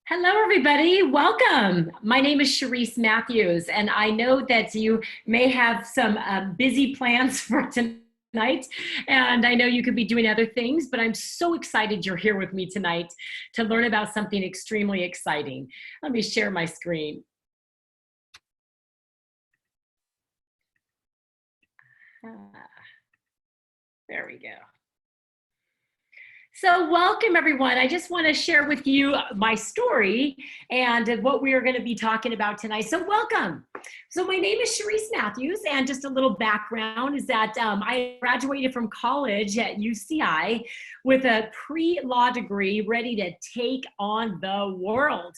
Hello, everybody. Welcome. My name is Cherise Matthews, and I know that you may have some busy plans for tonight, and I know you could be doing other things, but I'm so excited you're here with me tonight to learn about something extremely exciting. Let me share my screen. There we go. So welcome everyone. I just want to share with you my story and what we are going to be talking about tonight. So welcome. So my name is Cherise Matthews, and just a little background is that I graduated from college at UCI with a pre-law degree ready to take on the world.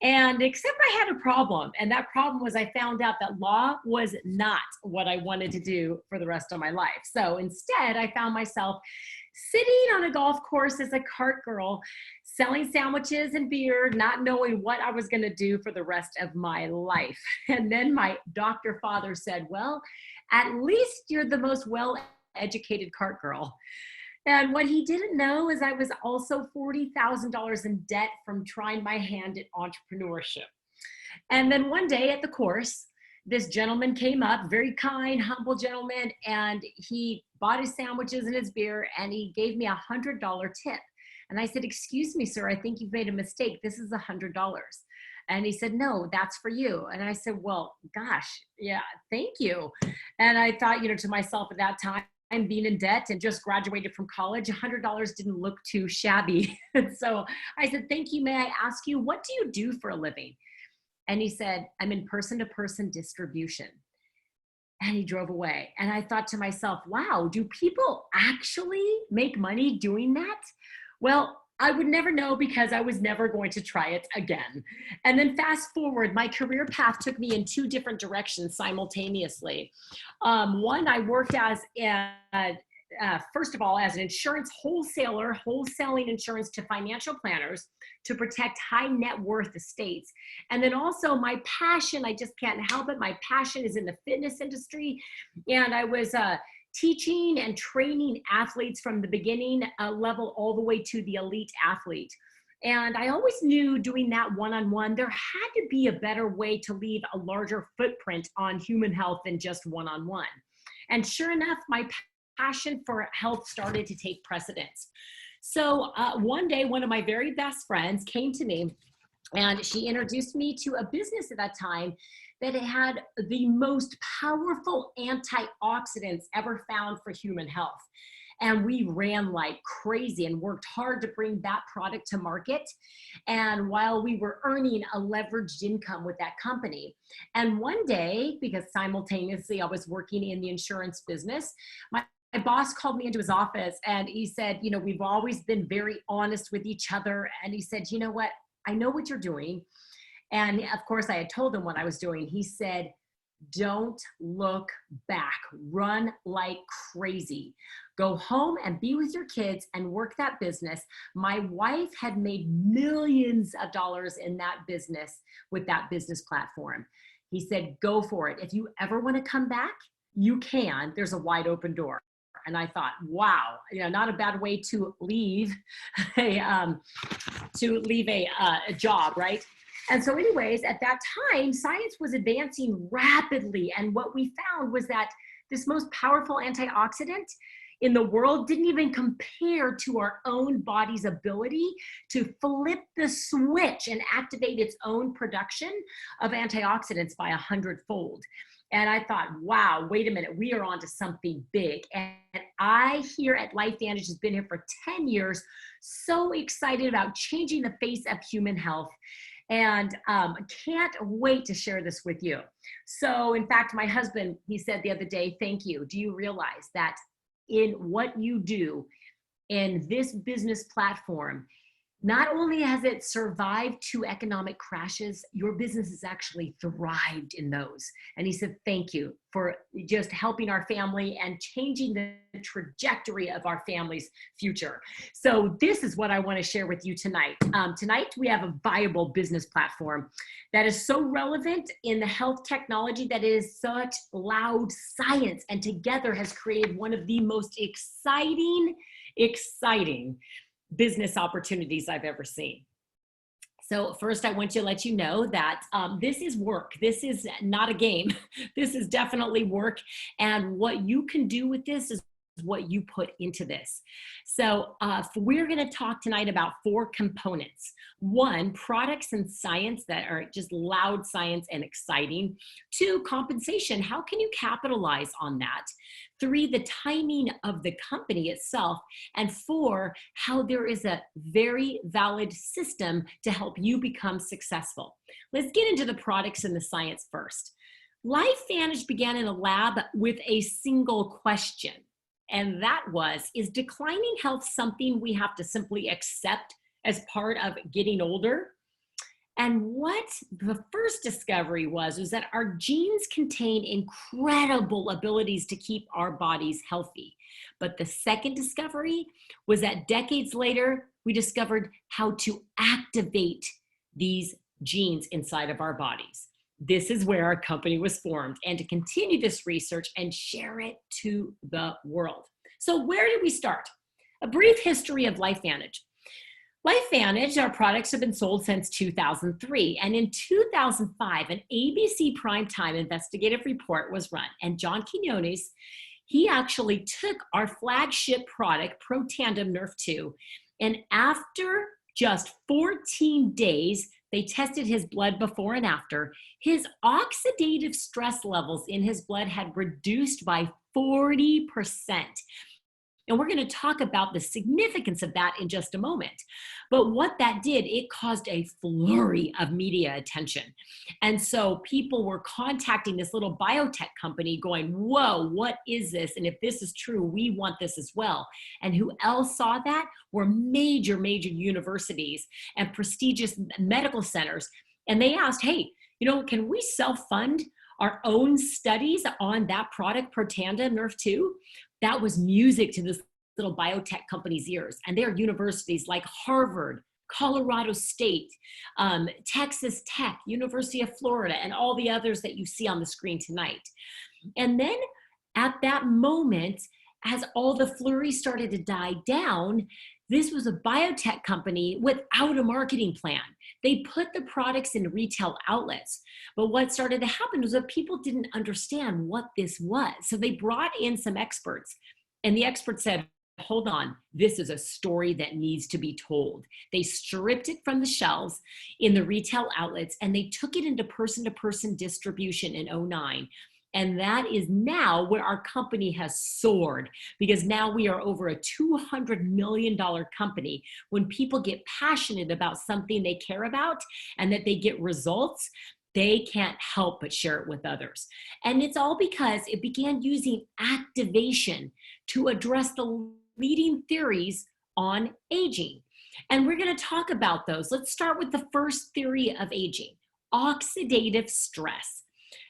And except I had a problem, and that problem was I found out that law was not what I wanted to do for the rest of my life. So instead, I found myself sitting on a golf course as a cart girl, selling sandwiches and beer, not knowing what I was going to do for the rest of my life. And then my doctor father said, well, at least you're the most well-educated cart girl. And what he didn't know is I was also $40,000 in debt from trying my hand at entrepreneurship. And then one day at the course, this gentleman came up, very kind, humble gentleman, and he bought his sandwiches and his beer, and he gave me $100 tip. And I said, excuse me, sir, I think you've made a mistake. This is $100. And he said, no, that's for you. And I said, well, gosh, yeah, thank you. And I thought, to myself at that time, I'm being in debt and just graduated from college, $100 didn't look too shabby. And so I said, thank you. May I ask you, what do you do for a living? And he said, I'm in person-to-person distribution. And he drove away. And I thought to myself, wow, do people actually make money doing that? Well, I would never know because I was never going to try it again. And then fast forward, my career path took me in two different directions simultaneously. One, I worked as first of all, as an insurance wholesaler, wholesaling insurance to financial planners to protect high net worth estates. And then also my passion, I just can't help it. My passion is in the fitness industry. And I was teaching and training athletes from the beginning level all the way to the elite athlete. And I always knew doing that one-on-one, there had to be a better way to leave a larger footprint on human health than just one-on-one. And sure enough, my passion for health started to take precedence. So one day, one of my very best friends came to me and she introduced me to a business at that time that had the most powerful antioxidants ever found for human health. And we ran like crazy and worked hard to bring that product to market. And while we were earning a leveraged income with that company. And one day, because simultaneously I was working in the insurance business, my boss called me into his office and he said, we've always been very honest with each other. And he said, you know what? I know what you're doing. And of course I had told him what I was doing. He said, don't look back, run like crazy. Go home and be with your kids and work that business. My wife had made millions of dollars in that business with that business platform. He said, go for it. If you ever want to come back, you can. There's a wide open door. And I thought, wow, not a bad way to leave a job, right? And so anyways, at that time, science was advancing rapidly. And what we found was that this most powerful antioxidant in the world didn't even compare to our own body's ability to flip the switch and activate its own production of antioxidants by 100-fold. And I thought, wow, wait a minute, we are on to something big. And I here at LifeVantage has been here for 10 years, so excited about changing the face of human health. And can't wait to share this with you. So in fact, my husband, he said the other day, thank you. Do you realize that in what you do in this business platform, not only has it survived 2 economic crashes, your business has actually thrived in those. And he said, thank you for just helping our family and changing the trajectory of our family's future. So this is what I want to share with you tonight. Tonight, we have a viable business platform that is so relevant in the health technology that is such loud science, and together has created one of the most exciting business opportunities I've ever seen. So first, I want to let you know that this is work. This is not a game. This is definitely work. And what you can do with this is what you put into this. So we're going to talk tonight about 4 components. 1, products and science that are just loud science and exciting. 2, compensation. How can you capitalize on that? 3, the timing of the company itself. And 4, how there is a very valid system to help you become successful. Let's get into the products and the science first. LifeVantage began in a lab with a single question. And that was, is declining health something we have to simply accept as part of getting older? And what the first discovery was that our genes contain incredible abilities to keep our bodies healthy. But the second discovery was that decades later, we discovered how to activate these genes inside of our bodies. This is where our company was formed, and to continue this research and share it to the world. So where did we start? A brief history of LifeVantage. LifeVantage, our products have been sold since 2003. And in 2005, an ABC primetime investigative report was run. And John Quinones, he actually took our flagship product, Protandim Nerf 2, and after just 14 days, they tested his blood before and after. His oxidative stress levels in his blood had reduced by 40%. And we're going to talk about the significance of that in just a moment. But what that did, it caused a flurry of media attention. And so people were contacting this little biotech company going, whoa, what is this? And if this is true, we want this as well. And who else saw that were major universities and prestigious medical centers. And they asked, hey, can we self-fund our own studies on that product, Protandim Nerf 2? That was music to this little biotech company's ears. And there are universities like Harvard, Colorado State, Texas Tech, University of Florida, and all the others that you see on the screen tonight. And then at that moment, as all the flurry started to die down, this was a biotech company without a marketing plan. They put the products in retail outlets. But what started to happen was that people didn't understand what this was. So they brought in some experts, and the experts said, hold on, this is a story that needs to be told. They stripped it from the shelves in the retail outlets, and they took it into person-to-person distribution in 2009. And that is now where our company has soared, because now we are over a $200 million company. When people get passionate about something they care about and that they get results, they can't help but share it with others. And it's all because it began using activation to address the leading theories on aging. And we're going to talk about those. Let's start with the first theory of aging, oxidative stress.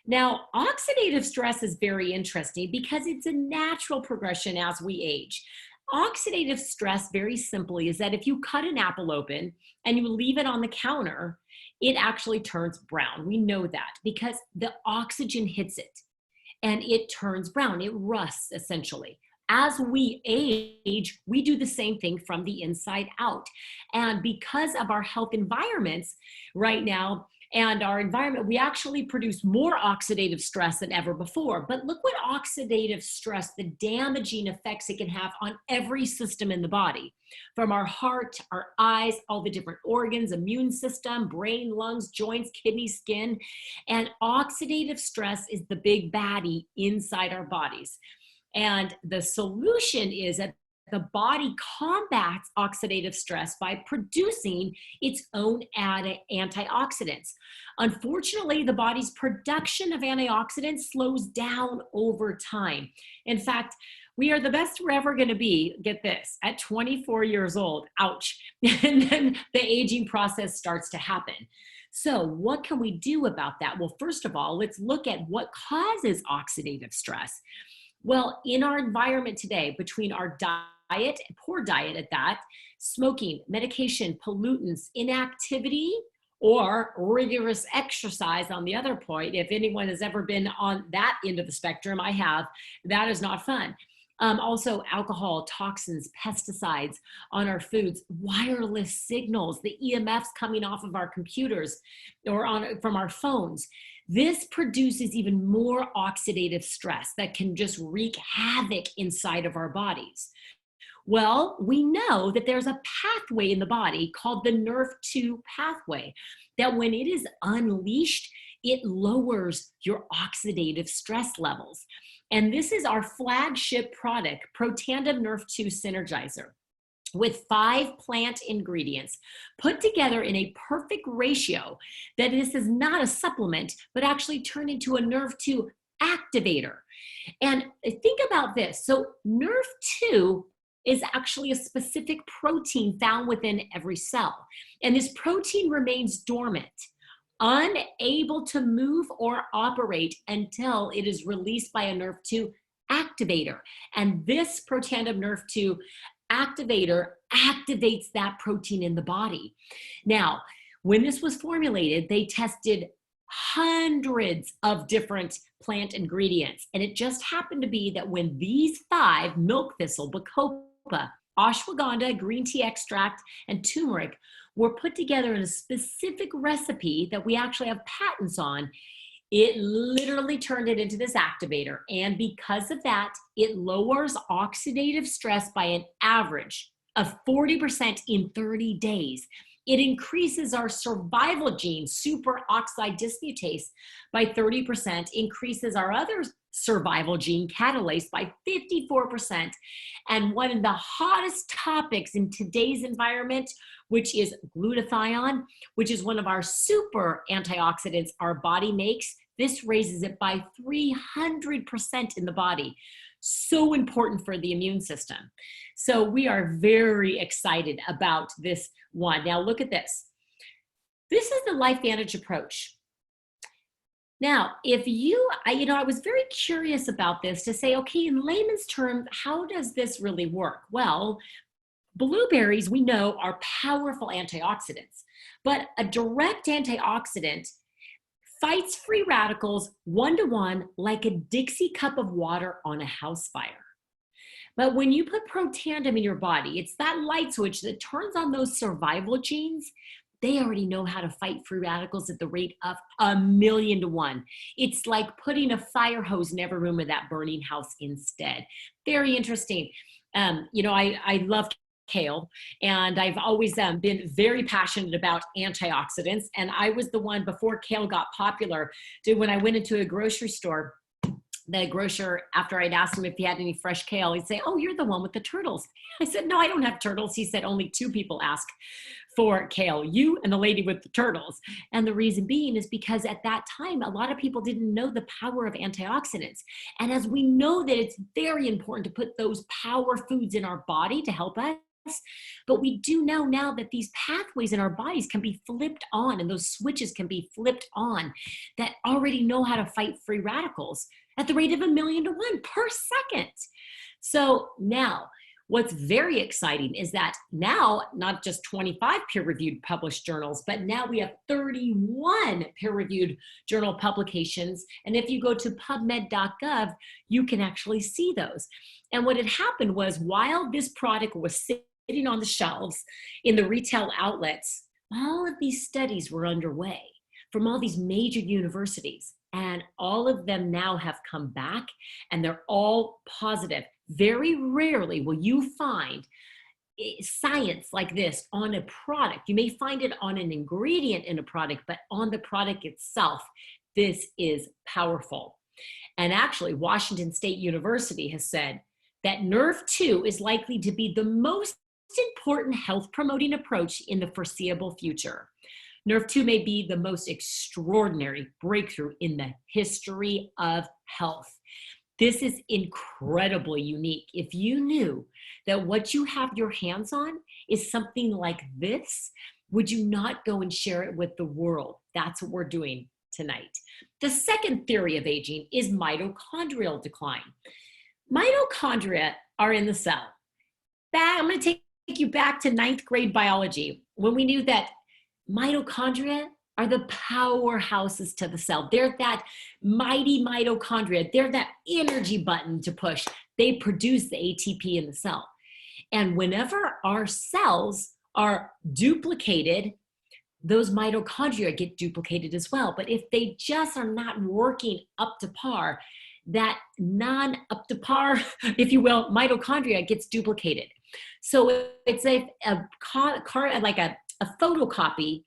Now, oxidative stress is very interesting because it's a natural progression as we age. Oxidative stress, very simply, is that if you cut an apple open and you leave it on the counter, it actually turns brown. We know that because the oxygen hits it and it turns brown. It rusts, essentially. As we age, we do the same thing from the inside out. And because of our health environments right now, and our environment, we actually produce more oxidative stress than ever before. But look what oxidative stress, the damaging effects it can have on every system in the body, from our heart, our eyes, all the different organs, immune system, brain, lungs, joints, kidneys, skin. And oxidative stress is the big baddie inside our bodies. And the solution is that the body combats oxidative stress by producing its own antioxidants. Unfortunately, the body's production of antioxidants slows down over time. In fact, we are the best we're ever going to be, get this, at 24 years old. Ouch. And then the aging process starts to happen. So what can we do about that? Well, first of all, let's look at what causes oxidative stress. Well, in our environment today, between our diet, poor diet at that, smoking, medication, pollutants, inactivity, or rigorous exercise on the other point, if anyone has ever been on that end of the spectrum, I have, that is not fun. Also alcohol, toxins, pesticides on our foods, wireless signals, the EMFs coming off of our computers or from our phones. This produces even more oxidative stress that can just wreak havoc inside of our bodies. Well, we know that there's a pathway in the body called the NRF2 pathway that when it is unleashed, it lowers your oxidative stress levels. And this is our flagship product, Protandim NRF2 Synergizer, with 5 plant ingredients put together in a perfect ratio that this is not a supplement, but actually turned into a NRF2 activator. And think about this. So NRF2 is actually a specific protein found within every cell. And this protein remains dormant, unable to move or operate until it is released by a NRF2 activator. And this Protandim NRF2 activator activates that protein in the body. Now, when this was formulated, they tested hundreds of different plant ingredients. And it just happened to be that when these 5, milk thistle, bacopa, ashwagandha, green tea extract, and turmeric were put together in a specific recipe that we actually have patents on, it literally turned it into this activator. And because of that, it lowers oxidative stress by an average of 40% in 30 days. It increases our survival gene, superoxide dismutase, by 30%, increases our other survival gene, catalase, by 54%. And one of the hottest topics in today's environment, which is glutathione, which is one of our super antioxidants our body makes. This raises it by 300% in the body. So important for the immune system. So we are very excited about this one. Now look at this. This is the LifeVantage approach. Now, if I was very curious about this to say, okay, in layman's terms, how does this really work? Well, blueberries, we know, are powerful antioxidants, but a direct antioxidant fights free radicals 1-to-1 like a Dixie cup of water on a house fire. But when you put Protandim in your body, it's that light switch that turns on those survival genes. They already know how to fight free radicals at the rate of 1,000,000-to-1. It's like putting a fire hose in every room of that burning house instead. Very interesting. I love kale, and I've always been very passionate about antioxidants. And I was the one before kale got popular, when I went into a grocery store, the grocer, after I'd asked him if he had any fresh kale, he'd say, "Oh, you're the one with the turtles." I said, "No, I don't have turtles." He said, "Only 2 people ask for kale, you and the lady with the turtles." And the reason being is because at that time, a lot of people didn't know the power of antioxidants. And as we know that it's very important to put those power foods in our body to help us, but we do know now that these pathways in our bodies can be flipped on, and those switches can be flipped on that already know how to fight free radicals at the rate of 1,000,000-to-1 per second. So now, what's very exciting is that now, not just 25 peer-reviewed published journals, but now we have 31 peer-reviewed journal publications. And if you go to pubmed.gov, you can actually see those. And what had happened was, while this product was sitting on the shelves in the retail outlets, all of these studies were underway from all these major universities. And all of them now have come back, and they're all positive. Very rarely will you find science like this on a product. You may find it on an ingredient in a product, but on the product itself, this is powerful. And actually, Washington State University has said that NRF2 is likely to be the most important health promoting approach in the foreseeable future. NRF2 may be the most extraordinary breakthrough in the history of health. This is incredibly unique. If you knew that what you have your hands on is something like this, would you not go and share it with the world? That's what we're doing tonight. The second theory of aging is mitochondrial decline. Mitochondria are in the cell. I'm going to take you back to 9th grade biology, when we knew that mitochondria are the powerhouses to the cell. They're that mighty mitochondria. They're that energy button to push. they produce the ATP in the cell. And whenever our cells are duplicated, those mitochondria get duplicated as well. But if they just are not working up to par, that non-up to par, if you will, mitochondria gets duplicated. So it's like a photocopy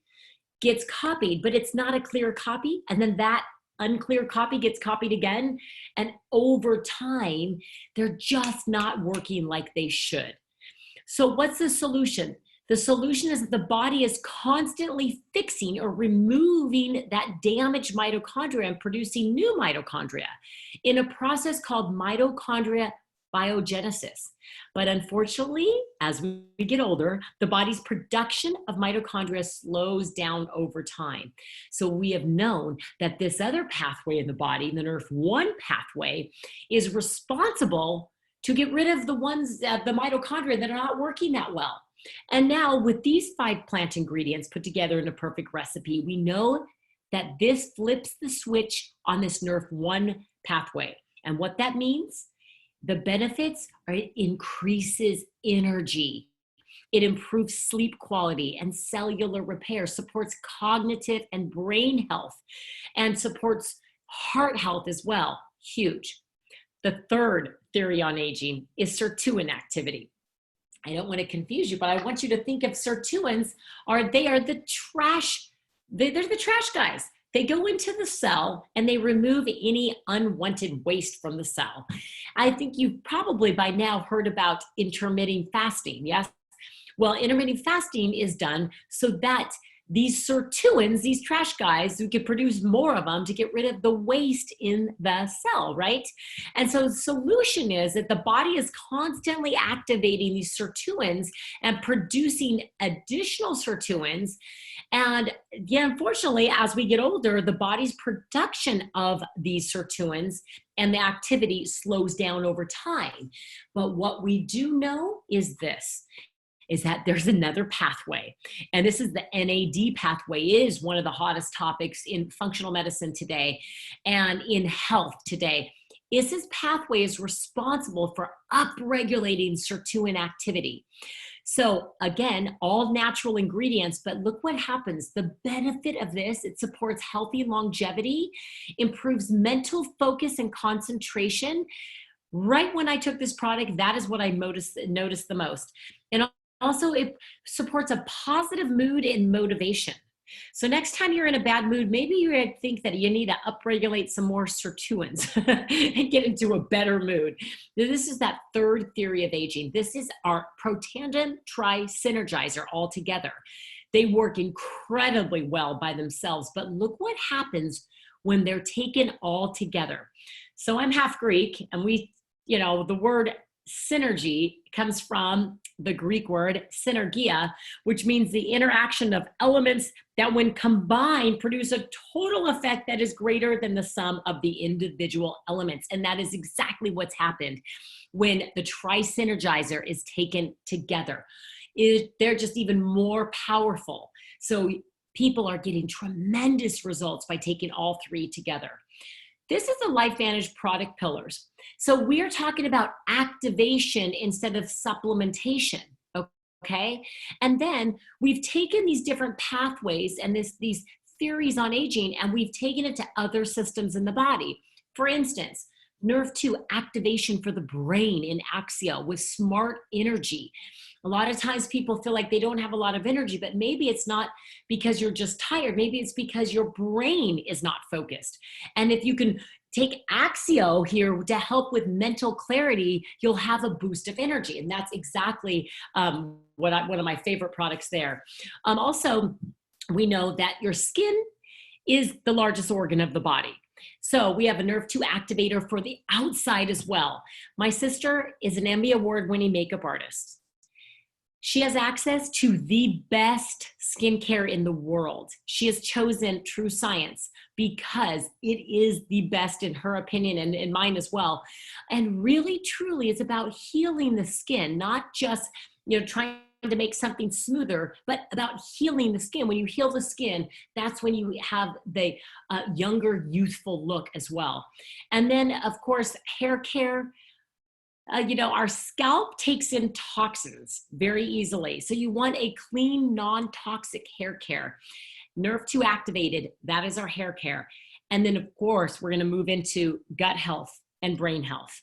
gets copied, but it's not a clear copy. And then that unclear copy gets copied again. And over time, they're just not working like they should. So what's the solution? The solution is that the body is constantly fixing or removing that damaged mitochondria and producing new mitochondria in a process called mitochondria biogenesis. But unfortunately, as we get older, the body's production of mitochondria slows down over time. So we have known that this other pathway in the body, the NRF1 pathway, is responsible to get rid of the mitochondria that are not working that well. And now with these 5 plant ingredients put together in a perfect recipe, we know that this flips the switch on this NRF1 pathway. And what that means, the benefits are it increases energy. It improves sleep quality and cellular repair, supports cognitive and brain health, and supports heart health as well. Huge. The third theory on aging is sirtuin activity. I don't want to confuse you, but I want you to think of sirtuins they are the trash. They're the trash guys. They go into the cell and they remove any unwanted waste from the cell. I think you've probably by now heard about intermittent fasting, yes? Well, intermittent fasting is done so that these sirtuins, these trash guys, we can produce more of them to get rid of the waste in the cell, right? And so the solution is that the body is constantly activating these sirtuins and producing additional sirtuins. And yeah, unfortunately, as we get older, the body's production of these sirtuins and the activity slows down over time. But what we do know is this, is that there's another pathway. And this is the NAD pathway. It is one of the hottest topics in functional medicine today and in health today. This pathway is responsible for upregulating sirtuin activity. So again, all natural ingredients, but look what happens. The benefit of this, it supports healthy longevity, improves mental focus and concentration. Right when I took this product, that is what I noticed the most. And also, it supports a positive mood and motivation. So next time you're in a bad mood, maybe you think that you need to upregulate some more sirtuins and get into a better mood. This is that third theory of aging. This is our Protandim Tri-Synergizer altogether. They work incredibly well by themselves, but look what happens when they're taken all together. So I'm half Greek, and the word synergy comes from the Greek word synergia, which means the interaction of elements that when combined produce a total effect that is greater than the sum of the individual elements. And that is exactly what's happened when the Tri-Synergizer is taken together. They're just even more powerful. So people are getting tremendous results by taking all 3 together. This is the LifeVantage product pillars. So we are talking about activation instead of supplementation, okay? And then we've taken these different pathways and these theories on aging, and we've taken it to other systems in the body. For instance, NRF2 activation for the brain in Axia with smart energy. A lot of times people feel like they don't have a lot of energy, but maybe it's not because you're just tired. Maybe it's because your brain is not focused. And if you can take Axio here to help with mental clarity, you'll have a boost of energy. And that's exactly one of my favorite products there. Also, we know that your skin is the largest organ of the body. So we have a NRF2 activator for the outside as well. My sister is an Emmy Award-winning makeup artist. She has access to the best skincare in the world. She has chosen True Science because it is the best in her opinion and in mine as well. And really, truly, it's about healing the skin, not just trying to make something smoother, but about healing the skin. When you heal the skin, that's when you have the younger, youthful look as well. And then, of course, hair care. our scalp takes in toxins very easily. So you want a clean, non-toxic hair care. Nerve 2 activated, that is our hair care. And then of course, we're gonna move into gut health and brain health.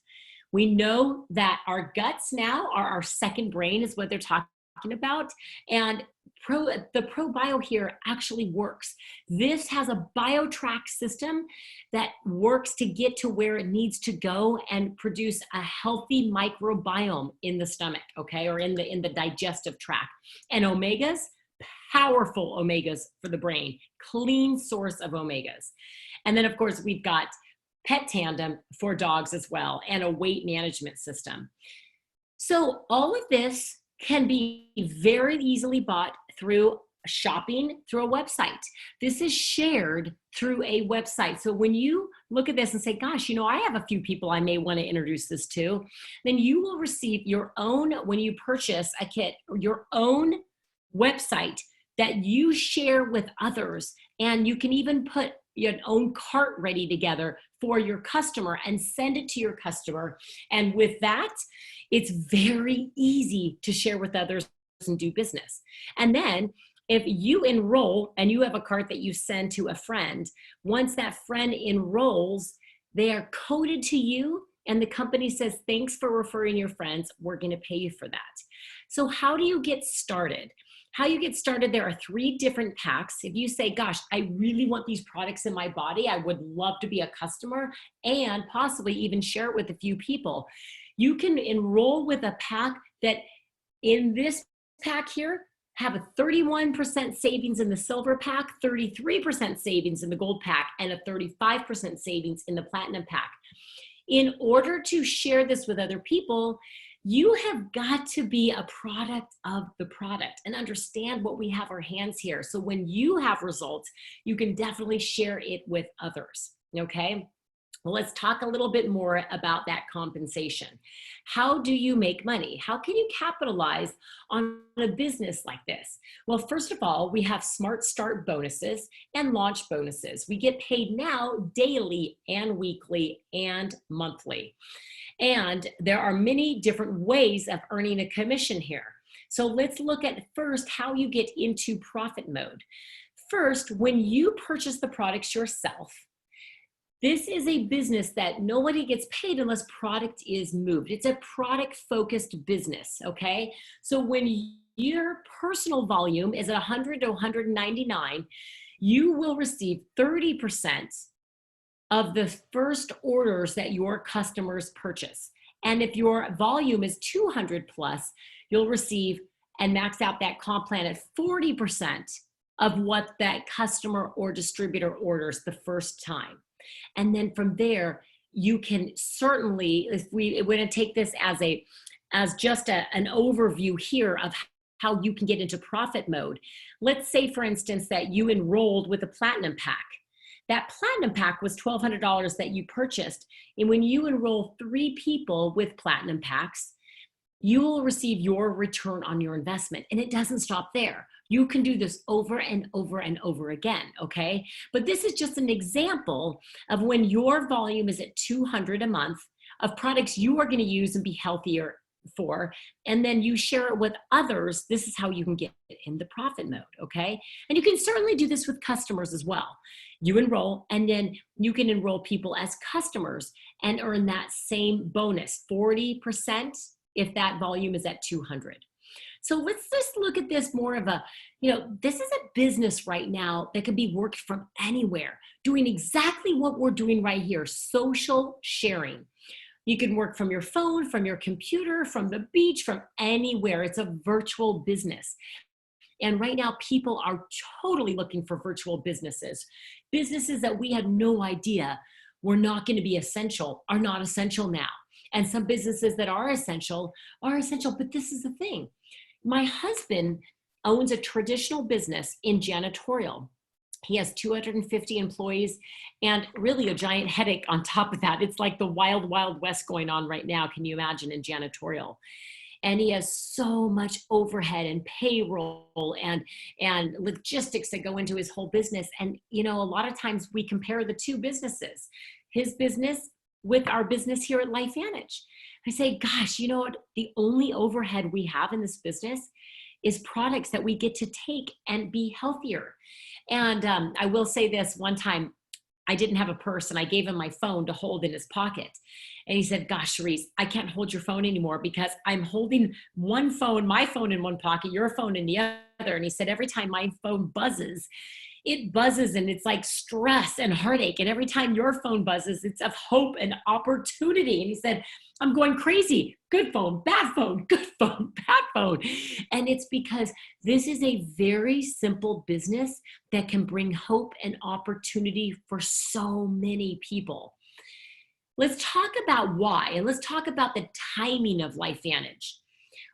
We know that our guts now are our second brain, is what they're talking about. And the ProBio here actually works. This has a BioTrack system that works to get to where it needs to go and produce a healthy microbiome in the stomach, okay, or in the digestive tract. And omegas, powerful omegas for the brain, clean source of omegas. And then of course we've got Pet Tandem for dogs as well, and a weight management system. So all of this can be very easily bought through shopping through a website. This is shared through a website. So when you look at this and say, gosh, I have a few people I may want to introduce this to, then you will receive your own, when you purchase a kit, your own website that you share with others. And you can even put your own cart ready together for your customer and send it to your customer. And with that, it's very easy to share with others and do business. And then if you enroll and you have a cart that you send to a friend, once that friend enrolls, they are coded to you and the company says, thanks for referring your friends, we're gonna pay you for that. So how do you get started? How you get started, there are 3 different packs. If you say, gosh, I really want these products in my body, I would love to be a customer and possibly even share it with a few people, you can enroll with a pack that in this pack here have a 31% savings in the silver pack, 33% savings in the gold pack, and a 35% savings in the platinum pack. In order to share this with other people, you have got to be a product of the product and understand what we have our hands here. So when you have results, you can definitely share it with others, okay? Well, let's talk a little bit more about that compensation. How do you make money? How can you capitalize on a business like this? Well, first of all, we have Smart Start bonuses and launch bonuses. We get paid now daily and weekly and monthly. And there are many different ways of earning a commission here. So let's look at first how you get into profit mode. First, when you purchase the products yourself, this is a business that nobody gets paid unless product is moved. It's a product-focused business, okay? So when your personal volume is at 100 to 199, you will receive 30% of the first orders that your customers purchase. And if your volume is 200 plus, you'll receive and max out that comp plan at 40% of what that customer or distributor orders the first time. And then from there, you can certainly, if we're going to take this as just an overview here of how you can get into profit mode. Let's say, for instance, that you enrolled with a platinum pack. That platinum pack was $1,200 that you purchased. And when you enroll 3 people with platinum packs, you will receive your return on your investment. And it doesn't stop there. You can do this over and over and over again, okay? But this is just an example of when your volume is at 200 a month of products you are gonna use and be healthier for, and then you share it with others. This is how you can get in the profit mode, okay? And you can certainly do this with customers as well. You enroll, and then you can enroll people as customers and earn that same bonus, 40% if that volume is at 200. So let's just look at this more of a, this is a business right now that can be worked from anywhere, doing exactly what we're doing right here, social sharing. You can work from your phone, from your computer, from the beach, from anywhere. It's a virtual business. And right now, people are totally looking for virtual businesses. Businesses that we had no idea were not going to be essential are not essential now. And some businesses that are essential, but this is the thing. My husband owns a traditional business in janitorial. He has 250 employees and really a giant headache on top of that. It's like the wild, wild west going on right now. Can you imagine, in janitorial? And he has so much overhead and payroll and logistics that go into his whole business. And, a lot of times we compare the 2 businesses, his business with our business here at LifeVantage. I say, gosh, you know what? The only overhead we have in this business is products that we get to take and be healthier. And I will say this one time, I didn't have a purse and I gave him my phone to hold in his pocket. And he said, gosh, Cherise, I can't hold your phone anymore because I'm holding one phone, my phone in one pocket, your phone in the other. And he said, every time my phone buzzes, it buzzes and it's like stress and heartache. And every time your phone buzzes, it's of hope and opportunity. And he said, I'm going crazy. Good phone, bad phone, good phone, bad phone. And it's because this is a very simple business that can bring hope and opportunity for so many people. Let's talk about why, and let's talk about the timing of LifeVantage.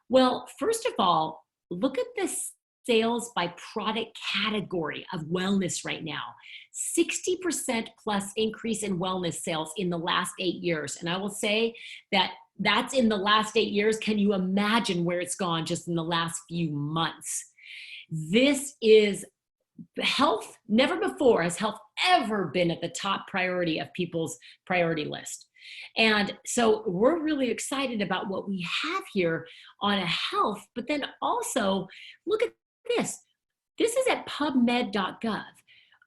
Well, first of all, look at this sales by product category of wellness right now. 60% plus increase in wellness sales in the last 8 years. And I will say that that's in the last 8 years. Can you imagine where it's gone just in the last few months? This is health. Never before has health ever been at the top priority of people's priority list. And so we're really excited about what we have here on a health, but then also look at this. This is at pubmed.gov.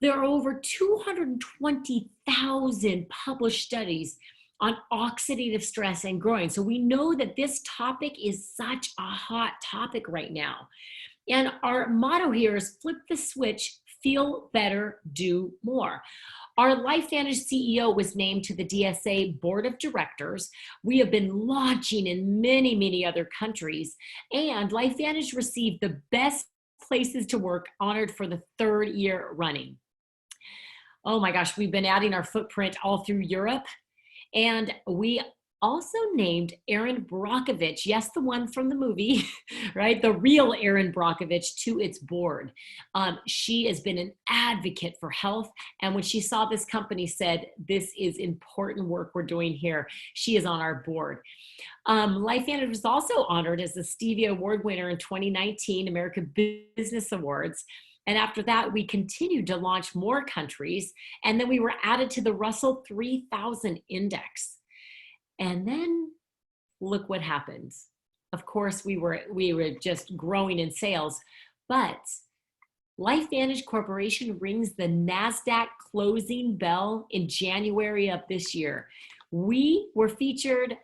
There are over 220,000 published studies on oxidative stress and growing. So we know that this topic is such a hot topic right now. And our motto here is flip the switch, feel better, do more. Our LifeVantage CEO was named to the DSA Board of Directors. We have been launching in many, many other countries. And LifeVantage received the Best Places to Work honored for the 3rd year running. Oh my gosh, we've been adding our footprint all through Europe. And we also named Erin Brockovich, yes, the one from the movie, right? The real Erin Brockovich to its board. She has been an advocate for health. And when she saw this company said, this is important work we're doing here, she is on our board. LifeVantage was also honored as the Stevie Award winner in 2019 American Business Awards. And after that, we continued to launch more countries. And then we were added to the Russell 3000 Index. And then look what happens. Of course, we were just growing in sales, but LifeVantage Corporation rings the NASDAQ closing bell in January of this year. We were featured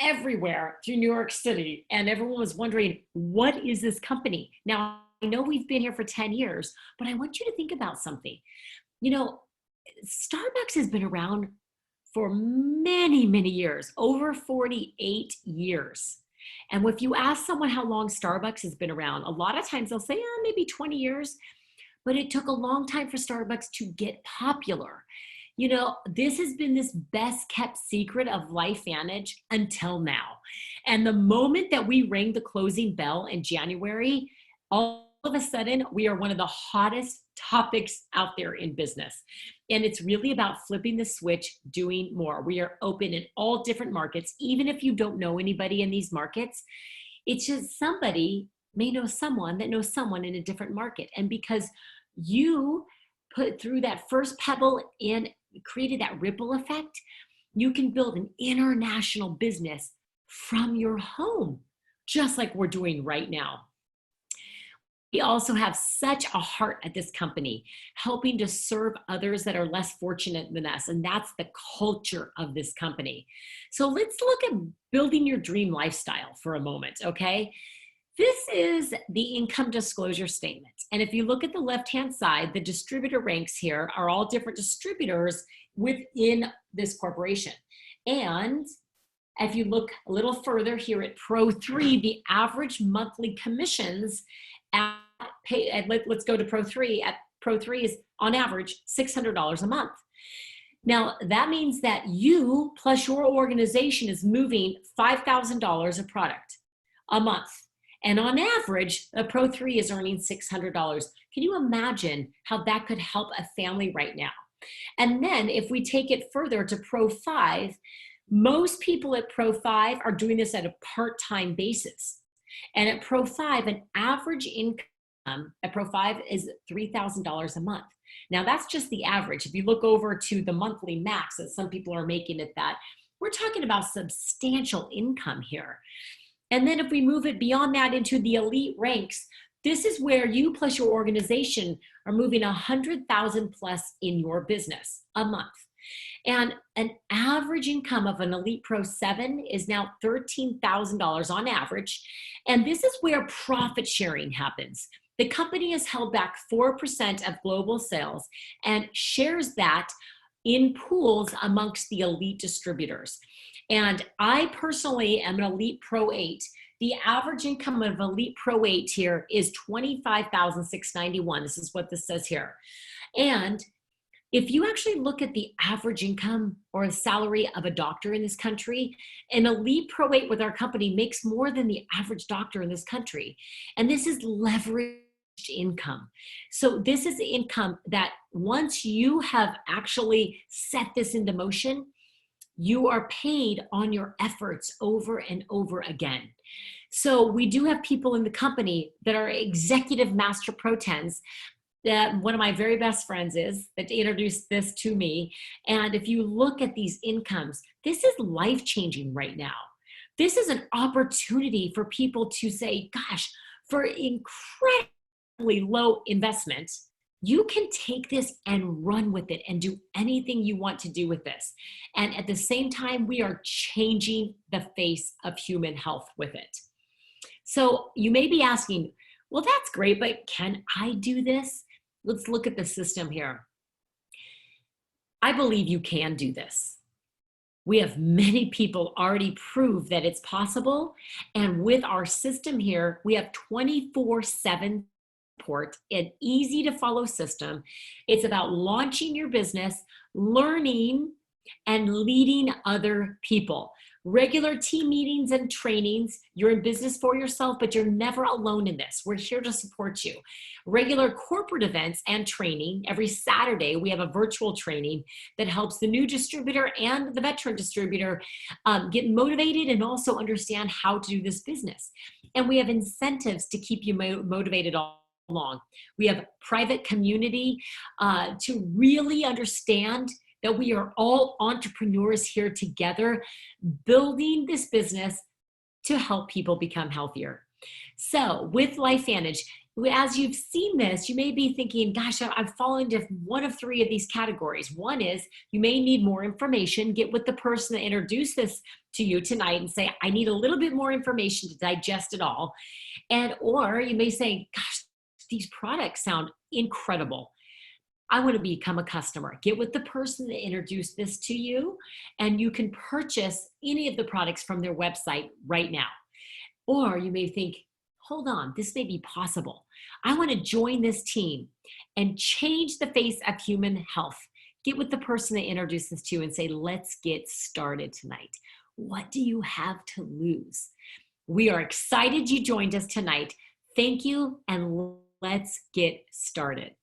everywhere through New York City, and everyone was wondering, what is this company? Now, I know we've been here for 10 years, but I want you to think about something. You know, Starbucks has been around for many, many years, over 48 years. And if you ask someone how long Starbucks has been around, a lot of times they'll say, maybe 20 years, but it took a long time for Starbucks to get popular. You know, this has been this best kept secret of LifeVantage until now. And the moment that we rang the closing bell in January, all of a sudden, we are one of the hottest topics out there in business. And it's really about flipping the switch, doing more. We are open in all different markets. Even if you don't know anybody in these markets, it's just somebody may know someone that knows someone in a different market. And because you put through that first pebble and created that ripple effect, you can build an international business from your home, just like we're doing right now. We also have such a heart at this company, helping to serve others that are less fortunate than us. And that's the culture of this company. So let's look at building your dream lifestyle for a moment, okay? This is the income disclosure statement. And if you look at the left-hand side, the distributor ranks here are all different distributors within this corporation. And if you look a little further here at Pro 3, the average monthly commissions let's go to Pro 3. At Pro 3 is on average $600 a month. Now that means that you plus your organization is moving $5,000 of product a month. And on average, a Pro 3 is earning $600. Can you imagine how that could help a family right now? And then if we take it further to Pro 5, most people at Pro 5 are doing this at a part-time basis. And at Pro 5, an average income at Pro 5 is $3,000 a month. Now that's just the average. If you look over to the monthly max, as some people are making it that, We're talking about substantial income here. And then if we move it beyond that into the elite ranks, this is where you plus your organization are moving 100,000 plus in your business a month. And an average income of an Elite Pro 7 is now $13,000 on average. And this is where profit sharing happens. The company has held back 4% of global sales and shares that in pools amongst the elite distributors. And I personally am an Elite Pro 8. The average income of Elite Pro 8 here is $25,691. This is what this says here. And if you actually look at the average income or a salary of a doctor in this country, an Elite Pro 8 with our company makes more than the average doctor in this country. And this is leveraged income. So this is the income that once you have actually set this into motion, you are paid on your efforts over and over again. So we do have people in the company that are executive master pro 10s that one of my very best friends is that introduced this to me. And if you look at these incomes, this is life-changing right now. This is an opportunity for people to say, gosh, for incredibly low investment, you can take this and run with it and do anything you want to do with this. And at the same time, we are changing the face of human health with it. So you may be asking, well, that's great, but can I do this? Let's look at the system here. I believe you can do this. We have many people already prove that it's possible. And with our system here, we have 24/7 support, an easy to follow system. It's about launching your business, learning, and leading other people. Regular team meetings and trainings. You're in business for yourself, but you're never alone in this. We're here to support you. Regular corporate events and training. Every Saturday, we have a virtual training that helps the new distributor and the veteran distributor get motivated and also understand how to do this business. And we have incentives to keep you motivated all along. We have private community to really understand that we are all entrepreneurs here together, building this business to help people become healthier. So with LifeVantage, as you've seen this, you may be thinking, gosh, I've fallen into one of three of these categories. One is you may need more information. Get with the person that introduced this to you tonight and say, I need a little bit more information to digest it all. Or you may say, gosh, these products sound incredible. I want to become a customer. Get with the person that introduced this to you, and you can purchase any of the products from their website right now. Or you may think, hold on, this may be possible. I want to join this team and change the face of human health. Get with the person that introduced this to you and say, let's get started tonight. What do you have to lose? We are excited you joined us tonight. Thank you, and let's get started.